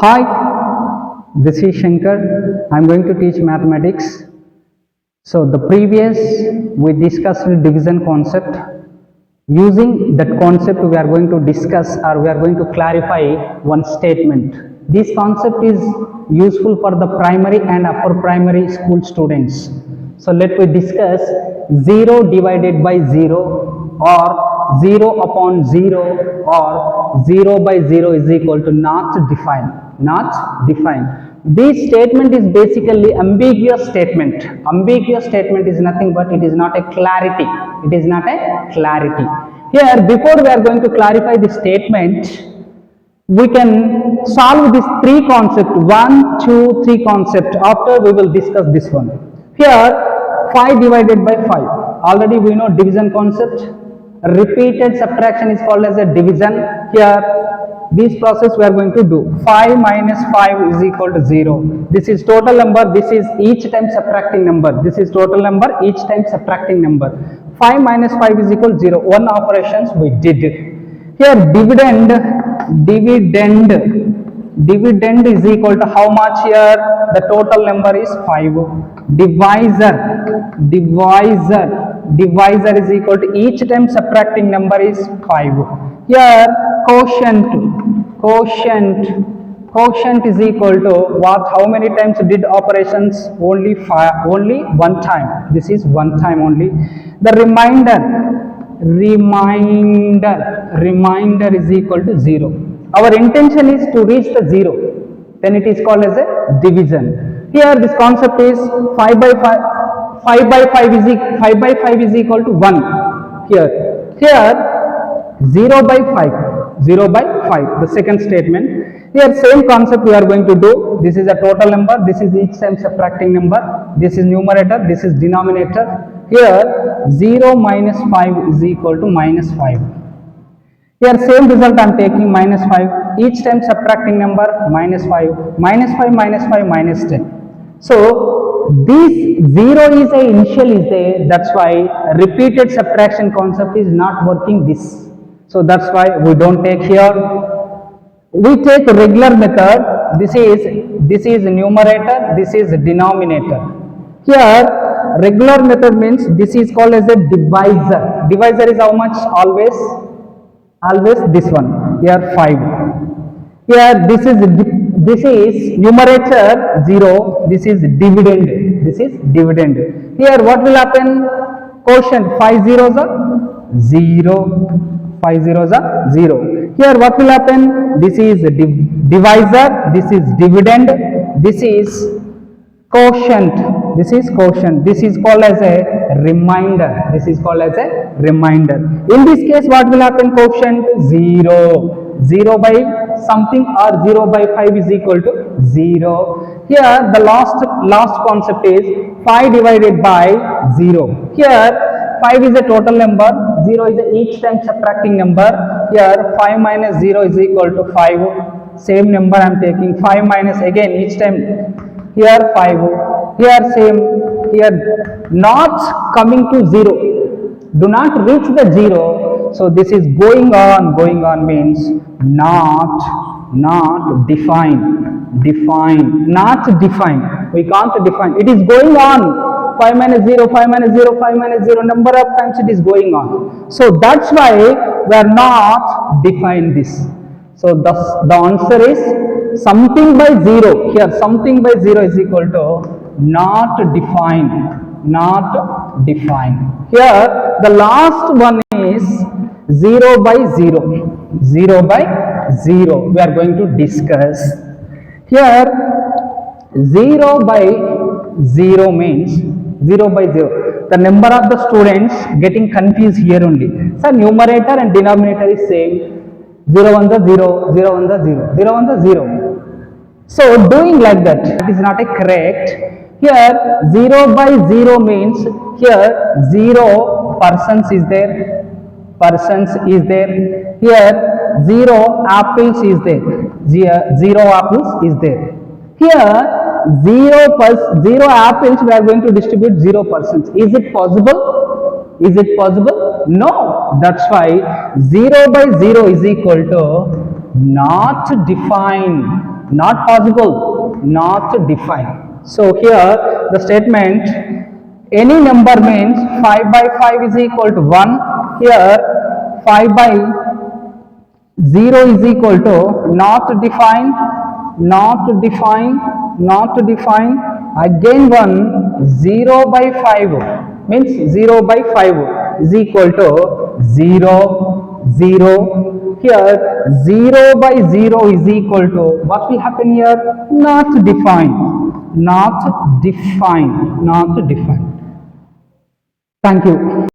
Hi, this is Shankar. I am going to teach mathematics. So the previous we discussed division concept. Using that concept we are going to discuss or we are going to clarify one statement. This concept is useful for the primary and upper primary school students. So let me discuss 0 divided by 0 or 0 upon 0 or 0 by 0 is equal to not defined. Not defined. This statement is basically ambiguous statement. Ambiguous statement is nothing but it is not a clarity. It is not a clarity. Here, before we are going to clarify the statement, we can solve these three concepts. 1, 2, 3 concept. After we will discuss this one. Here, 5 divided by 5. Already we know division concept. Repeated subtraction is called as a division. Here, this process we are going to do. 5 minus 5 is equal to 0. This is total number. This is each time subtracting number. This is total number, each time subtracting number. 5 minus 5 is equal to 0. One operations we did. Here dividend is equal to how much here? The total number is 5. Divisor is equal to each time subtracting number is 5. Here quotient is equal to what? How many times did operations? Only one time. This is one time only. The remainder is equal to 0. Our intention is to reach the 0. Then it is called as a division. Here this concept is 5 by 5 is equal to 1. Here 0 by 5, the second statement. Here same concept we are going to do. This is a total number, this is each time subtracting number, this is numerator, this is denominator. Here 0 minus 5 is equal to minus 5. Here same result I am taking minus 5, each time subtracting number minus 5, minus 5 minus 5 minus 10. So this 0 is a initial is there, that's why repeated subtraction concept is not working this. So that's why we don't take here. We take regular method. This is numerator, this is denominator. Here regular method means this is called as a divisor. Divisor is how much? Always this one. Here 5. Here this is numerator 0. This is dividend. Here what will happen? Quotient 5 zeros are 0. 5 zeros are 0. Here what will happen? This is divisor, this is dividend, this is quotient. This is called as a remainder. In this case what will happen? Quotient 0. 0 by something or 0 by 5 is equal to 0. Here the last concept is 5 divided by 0. Here 5 is a total number, 0 is a each time subtracting number. Here 5 minus 0 is equal to 5. Same number I am taking. 5 minus again each time. Here 5. Here same. Here not coming to 0. Do not reach the 0. So this is going on means not defined. Not defined. We can't define. It is going on. 5 minus 0, 5 minus 0, 5 minus 0, number of times it is going on. So that's why we are not define this. So the answer is something by 0. Here something by 0 is equal to not defined. Here the last one is 0 by 0. 0 by 0 we are going to discuss. Here 0 by 0 means 0 by 0. The number of the students getting confused here only. So numerator and denominator is same. 0 on the 0, 0 on the 0, 0 on the 0. So doing like that is not a correct. Here 0 by 0 means here 0 persons is there. Here 0 apples is there. 0 apples is there. Here 0 apples we are going to distribute 0%. Is it possible? No. That's why 0 by 0 is equal to not defined. not possible, not defined. So here the statement any number means 5 by 5 is equal to 1. Here 5 by 0 is equal to not defined, not defined, not defined. Again one 0 by 5 means 0 by 5 is equal to 0, 0. Here 0 by 0 is equal to what will happen here? Not defined, not defined, not defined. Thank you.